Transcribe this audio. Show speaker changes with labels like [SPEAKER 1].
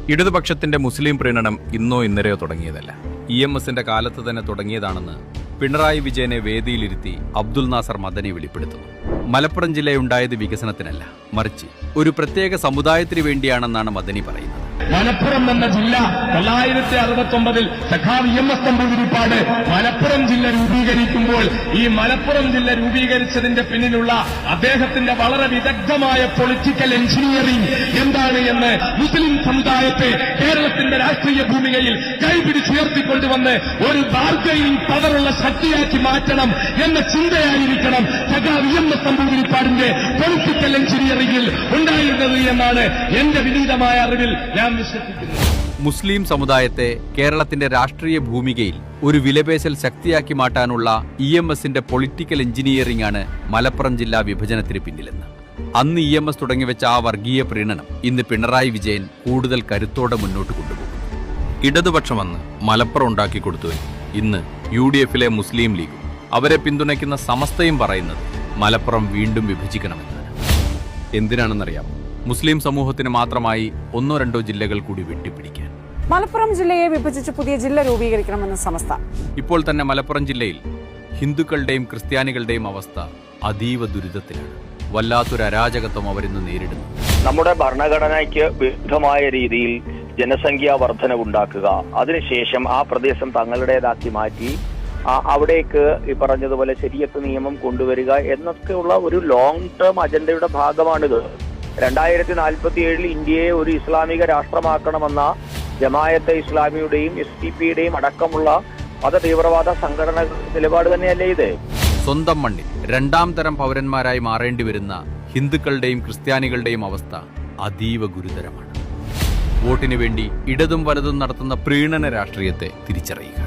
[SPEAKER 1] ഇടതുപക്ഷത്തിന്റെ മുസ്ലിം പ്രീണനം ഇന്നോ ഇന്നലെയോ തുടങ്ങിയതല്ല. EMSന്റെ കാലത്ത് തന്നെ തുടങ്ങിയതാണെന്ന് പിണറായി വിജയനെ വേദിയിലിരുത്തി അബ്ദുൽ നാസർ മദനി വെളിപ്പെടുത്തുന്നു. മലപ്പുറം ജില്ലയുണ്ടായത് വികസനത്തിനല്ല, മറിച്ച് ഒരു പ്രത്യേക സമുദായത്തിന് വേണ്ടിയാണെന്നാണ് മദനി പറയുന്നത്.
[SPEAKER 2] മലപ്പുറം എന്ന ജില്ല 1969 സഖാവ് EMS നമ്പൂതിരിപ്പാട് മലപ്പുറം ജില്ല രൂപീകരിക്കുമ്പോൾ ഈ മലപ്പുറം ജില്ല രൂപീകരിച്ചതിന്റെ പിന്നിലുള്ള അദ്ദേഹത്തിന്റെ വളരെ വിദഗ്ധമായ പൊളിറ്റിക്കൽ എഞ്ചിനീയറിംഗ് എന്താണ് എന്ന് മുസ്ലിം സമുദായത്തെ കേരളത്തിന്റെ രാഷ്ട്രീയ ഭൂമികയിൽ കൈപിടിച്ചുയർത്തിക്കൊണ്ടുവന്ന് ഒരു ബാർഗൈനിങ് പവറുള്ള ശക്തിയാക്കി മാറ്റണം എന്ന ചിന്തയായിരിക്കണം സഖാവ് EMS നമ്പൂതിരിപ്പാടിന്റെ പൊളിറ്റിക്കൽ എഞ്ചിനീയറിംഗിൽ ഉണ്ടായിരുന്നത് എന്നാണ് എന്റെ വിനീതമായ അറിവിൽ ഞാൻ വിശ്വസിക്കുന്നത്.
[SPEAKER 1] മുസ്ലിം സമുദായത്തെ കേരളത്തിന്റെ രാഷ്ട്രീയ ഭൂമികയിൽ ഒരു വിലപേശൽ ശക്തിയാക്കി മാറ്റാനുള്ള EMSന്റെ പൊളിറ്റിക്കൽ എഞ്ചിനീയറിംഗ് ആണ് മലപ്പുറം ജില്ലാ വിഭജനത്തിന് പിന്നിലെന്ന്. അന്ന് EMS തുടങ്ങിവെച്ച ആ വർഗീയ പ്രീണനം ഇന്ന് പിണറായി വിജയൻ കൂടുതൽ കരുത്തോടെ മുന്നോട്ട് കൊണ്ടുപോകും. ഇടതുപക്ഷം വന്ന് മലപ്പുറം ഉണ്ടാക്കിക്കൊടുത്തു. ഇന്ന് UDFലെ മുസ്ലിം ലീഗും അവരെ പിന്തുണയ്ക്കുന്ന സമസ്തയും പറയുന്നത് മലപ്പുറം വീണ്ടും വിഭജിക്കണമെന്നാണ്. എന്തിനാണെന്നറിയാം? മുസ്ലിം സമൂഹത്തിന് മാത്രമായി 1-2 ജില്ലകൾ കൂടി വെട്ടിപ്പിടിക്കാൻ.
[SPEAKER 3] മലപ്പുറം ജില്ലയെ വിഭജിച്ച് പുതിയ ജില്ല രൂപീകരിക്കണമെന്ന് സമസ്ത.
[SPEAKER 1] ഇപ്പോൾ തന്നെ മലപ്പുറം ജില്ലയിൽ ഹിന്ദുക്കളുടെയും ക്രിസ്ത്യാനികളുടെയും അവസ്ഥ അതീവ ദുരിതത്തിലാണ്. വല്ലാത്തൊരു അരാജകത്വം അവരിന്ന് നേരിടുന്നു.
[SPEAKER 4] നമ്മുടെ ഭരണഘടനയ്ക്ക് വിരുദ്ധമായ രീതിയിൽ ജനസംഖ്യാ വർധനവുണ്ടാക്കുക, അതിനുശേഷം ആ പ്രദേശം തങ്ങളുടേതാക്കി മാറ്റി അവിടേക്ക് ഈ പറഞ്ഞതുപോലെ ശരീഅത്ത് നിയമം കൊണ്ടുവരിക എന്നൊക്കെയുള്ള ഒരു ലോങ് ടേം അജണ്ടയുടെ ഭാഗമാണിത്. 2047 ഇന്ത്യയെ ഒരു ഇസ്ലാമിക രാഷ്ട്രമാക്കണമെന്ന ജമാഅത്തെ ഇസ്ലാമിയുടെയും SDPയുടെയും അടക്കമുള്ള മത തീവ്രവാദ സംഘടനകളുടെ നിലപാട് തന്നെയല്ലേ ഇത്?
[SPEAKER 1] സ്വന്തം മണ്ണിൽ 2ാം തരം പൗരന്മാരായി മാറേണ്ടി വരുന്ന ഹിന്ദുക്കളുടെയും ക്രിസ്ത്യാനികളുടെയും അവസ്ഥ അതീവ ഗുരുതരമാണ്. വോട്ടിനു വേണ്ടി ഇടതും വലതും നടത്തുന്ന പ്രീണന രാഷ്ട്രീയത്തെ തിരിച്ചറിയുക.